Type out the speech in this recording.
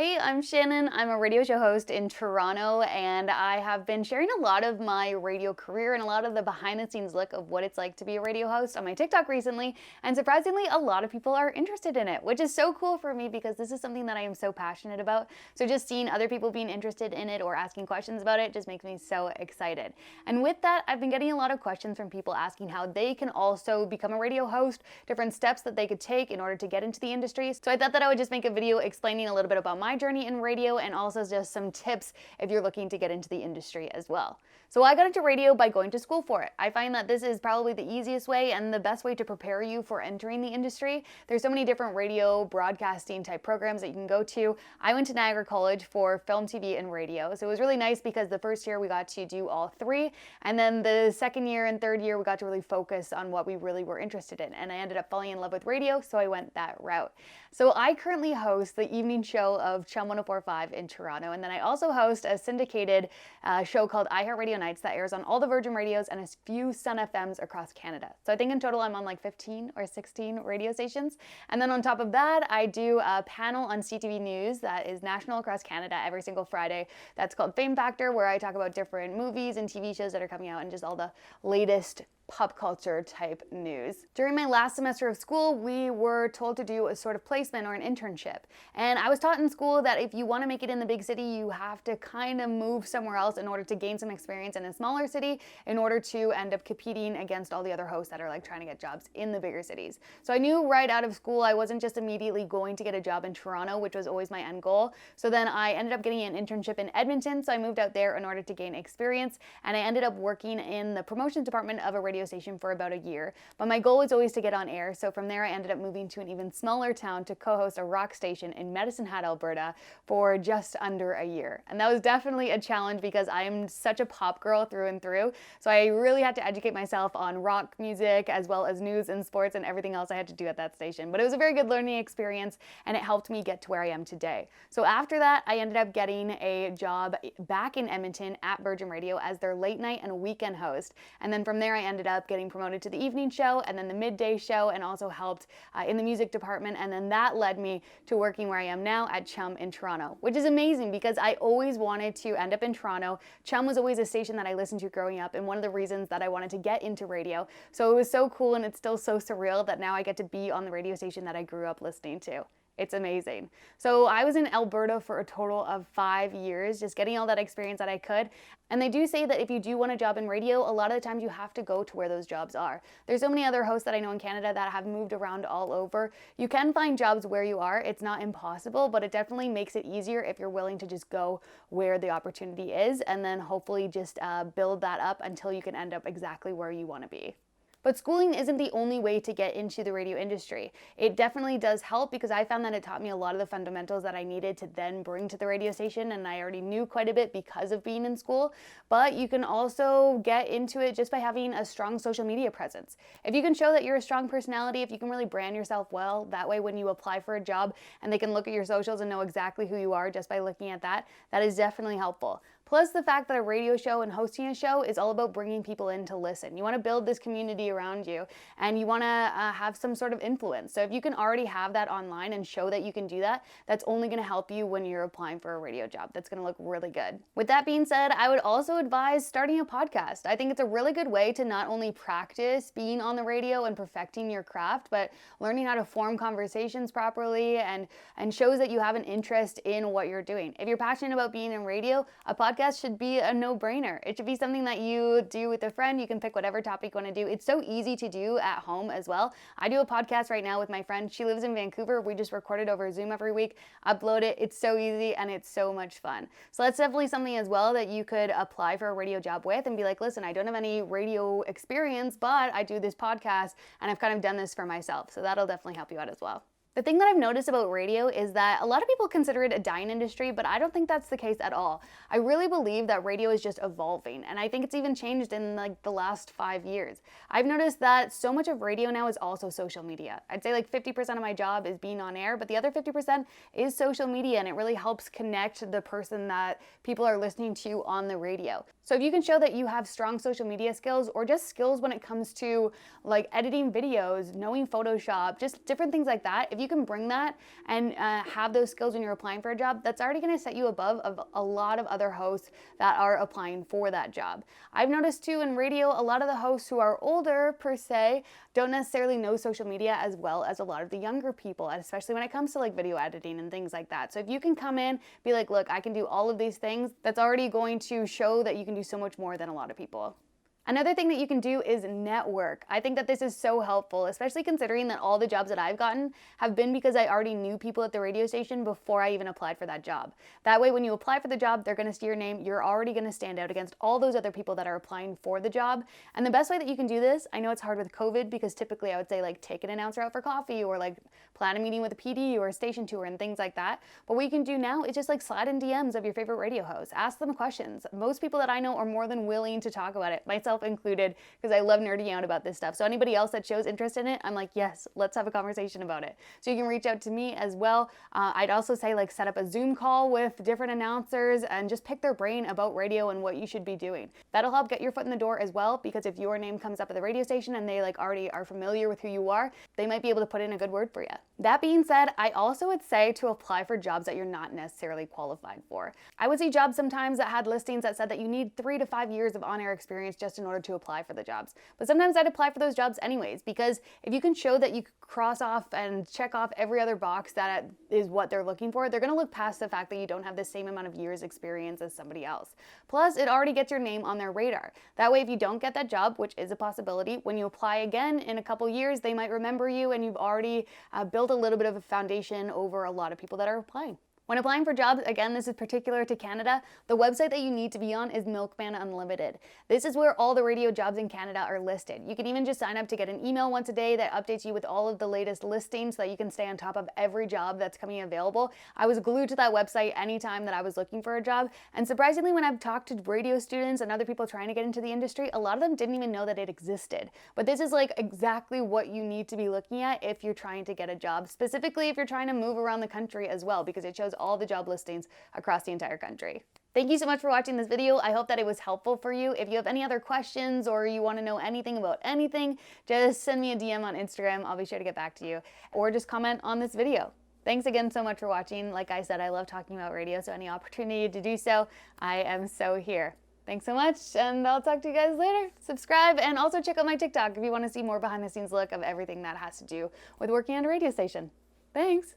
Hey, I'm Shannon. I'm a radio show host in Toronto, and I have been sharing a lot of my radio career and a lot of the behind the scenes look of what it's like to be a radio host on my TikTok recently. And surprisingly, a lot of people are interested in it, which is so cool for me because this is something that I am so passionate about. So just seeing other people being interested in it or asking questions about it just makes me so excited. And with that, I've been getting a lot of questions from people asking how they can also become a radio host, different steps that they could take in order to get into the industry. So I thought that I would just make a video explaining a little bit about my journey in radio and also just some tips if you're looking to get into the industry as well. So I got into radio by going to school for it. I find that this is probably the easiest way and the best way to prepare you for entering the industry. There's so many different radio broadcasting type programs that you can go to. I went to Niagara College for film, TV, and radio. So it was really nice because the first year we got to do all three. And then the second year and third year we got to really focus on what we really were interested in. And I ended up falling in love with radio, so I went that route. So I currently host the evening show of Chum 104.5 in Toronto. And then I also host a syndicated show called iHeartRadio Nights that airs on all the Virgin Radios and a few Sun FMs across Canada. So I think in total I'm on like 15 or 16 radio stations. And then on top of that, I do a panel on CTV News that is national across Canada every single Friday. That's called Fame Factor, where I talk about different movies and TV shows that are coming out and just all the latest pop culture type news. During my last semester of school, we were told to do a sort of placement or an internship. And I was taught in school that if you want to make it in the big city, you have to kind of move somewhere else in order to gain some experience in a smaller city in order to end up competing against all the other hosts that are like trying to get jobs in the bigger cities. So I knew right out of school I wasn't just immediately going to get a job in Toronto, which was always my end goal. So then I ended up getting an internship in Edmonton, so I moved out there in order to gain experience, and I ended up working in the promotions department of a radio station for about a year. But my goal was always to get on air, so from there I ended up moving to an even smaller town to co-host a rock station in Medicine Hat, Alberta for just under a year. And that was definitely a challenge because I am such a pop girl through and through, so I really had to educate myself on rock music as well as news and sports and everything else I had to do at that station. But it was a very good learning experience and it helped me get to where I am today. So after that, I ended up getting a job back in Edmonton at Virgin Radio as their late night and weekend host. And then from there I ended up getting promoted to the evening show and then the midday show, and also helped in the music department. And then that led me to working where I am now at Chum in Toronto, which is amazing because I always wanted to end up in Toronto. Chum was always a station that I listened to growing up and one of the reasons that I wanted to get into radio. So it was so cool, and it's still so surreal that now I get to be on the radio station that I grew up listening to. It's amazing. So I was in Alberta for a total of 5 years, just getting all that experience that I could. And they do say that if you do want a job in radio, a lot of the times you have to go to where those jobs are. There's so many other hosts that I know in Canada that have moved around all over. You can find jobs where you are. It's not impossible, but it definitely makes it easier if you're willing to just go where the opportunity is and then hopefully just build that up until you can end up exactly where you want to be. But schooling isn't the only way to get into the radio industry. It definitely does help because I found that it taught me a lot of the fundamentals that I needed to then bring to the radio station, and I already knew quite a bit because of being in school. But you can also get into it just by having a strong social media presence. If you can show that you're a strong personality, if you can really brand yourself well, that way when you apply for a job and they can look at your socials and know exactly who you are just by looking at that, that is definitely helpful. Plus the fact that a radio show and hosting a show is all about bringing people in to listen. You want to build this community around you and you want to have some sort of influence. So if you can already have that online and show that you can do that, that's only going to help you when you're applying for a radio job. That's going to look really good. With that being said, I would also advise starting a podcast. I think it's a really good way to not only practice being on the radio and perfecting your craft, but learning how to form conversations properly and shows that you have an interest in what you're doing. If you're passionate about being in radio, a podcast should be a no-brainer. It should be something that you do with a friend. You can pick whatever topic you want to do. It's so easy to do at home as well. I do a podcast right now with my friend. She lives in Vancouver. We just record it over Zoom every week, upload it. It's so easy and it's so much fun. So that's definitely something as well that you could apply for a radio job with and be like, listen, I don't have any radio experience, but I do this podcast and I've kind of done this for myself. So that'll definitely help you out as well. The thing that I've noticed about radio is that a lot of people consider it a dying industry, but I don't think that's the case at all. I really believe that radio is just evolving, and I think it's even changed in like the last 5 years. I've noticed that so much of radio now is also social media. I'd say like 50% of my job is being on air, but the other 50% is social media, and it really helps connect the person that people are listening to on the radio. So if you can show that you have strong social media skills or just skills when it comes to like editing videos, knowing Photoshop, just different things like that, if you can bring that and have those skills when you're applying for a job, that's already going to set you above of a lot of other hosts that are applying for that job. I've noticed too in radio, a lot of the hosts who are older per se don't necessarily know social media as well as a lot of the younger people, especially when it comes to like video editing and things like that. So if you can come in, be like, look, I can do all of these things, that's already going to show that you can do so much more than a lot of people. Another thing that you can do is network. I think that this is so helpful, especially considering that all the jobs that I've gotten have been because I already knew people at the radio station before I even applied for that job. That way, when you apply for the job, they're gonna see your name. You're already gonna stand out against all those other people that are applying for the job. And the best way that you can do this, I know it's hard with COVID because typically I would say like take an announcer out for coffee or like plan a meeting with a PD or a station tour and things like that. But what you can do now is just like slide in DMs of your favorite radio hosts. Ask them questions. Most people that I know are more than willing to talk about it, myself included, because I love nerding out about this stuff. So anybody else that shows interest in it, I'm like, yes, let's have a conversation about it. So you can reach out to me as well. I'd also say like set up a Zoom call with different announcers and just pick their brain about radio and what you should be doing. That'll help get your foot in the door as well, because if your name comes up at the radio station and they like already are familiar with who you are, they might be able to put in a good word for you. That being said, I also would say to apply for jobs that you're not necessarily qualified for. I would see jobs sometimes that had listings that said that you need 3 to 5 years of on-air experience just in order to apply for the jobs. But sometimes I'd apply for those jobs anyways, because if you can show that you cross off and check off every other box that is what they're looking for, they're gonna look past the fact that you don't have the same amount of years experience as somebody else. Plus, it already gets your name on their radar. That way, if you don't get that job, which is a possibility, when you apply again in a couple years, they might remember you and you've already built a little bit of a foundation over a lot of people that are applying. When applying for jobs, again, this is particular to Canada, the website that you need to be on is Milkman Unlimited. This is where all the radio jobs in Canada are listed. You can even just sign up to get an email once a day that updates you with all of the latest listings so that you can stay on top of every job that's coming available. I was glued to that website anytime that I was looking for a job, and surprisingly, when I've talked to radio students and other people trying to get into the industry, a lot of them didn't even know that it existed. But this is like exactly what you need to be looking at if you're trying to get a job, specifically if you're trying to move around the country as well, because it shows all the job listings across the entire country. Thank you so much for watching this video. I hope that it was helpful for you. If you have any other questions or you want to know anything about anything, just send me a DM on Instagram. I'll be sure to get back to you, or just comment on this video. Thanks again so much for watching. Like I said, I love talking about radio, so any opportunity to do so, I am so here. Thanks so much, and I'll talk to you guys later. Subscribe, and also check out my TikTok if you want to see more behind the scenes look of everything that has to do with working at a radio station. Thanks.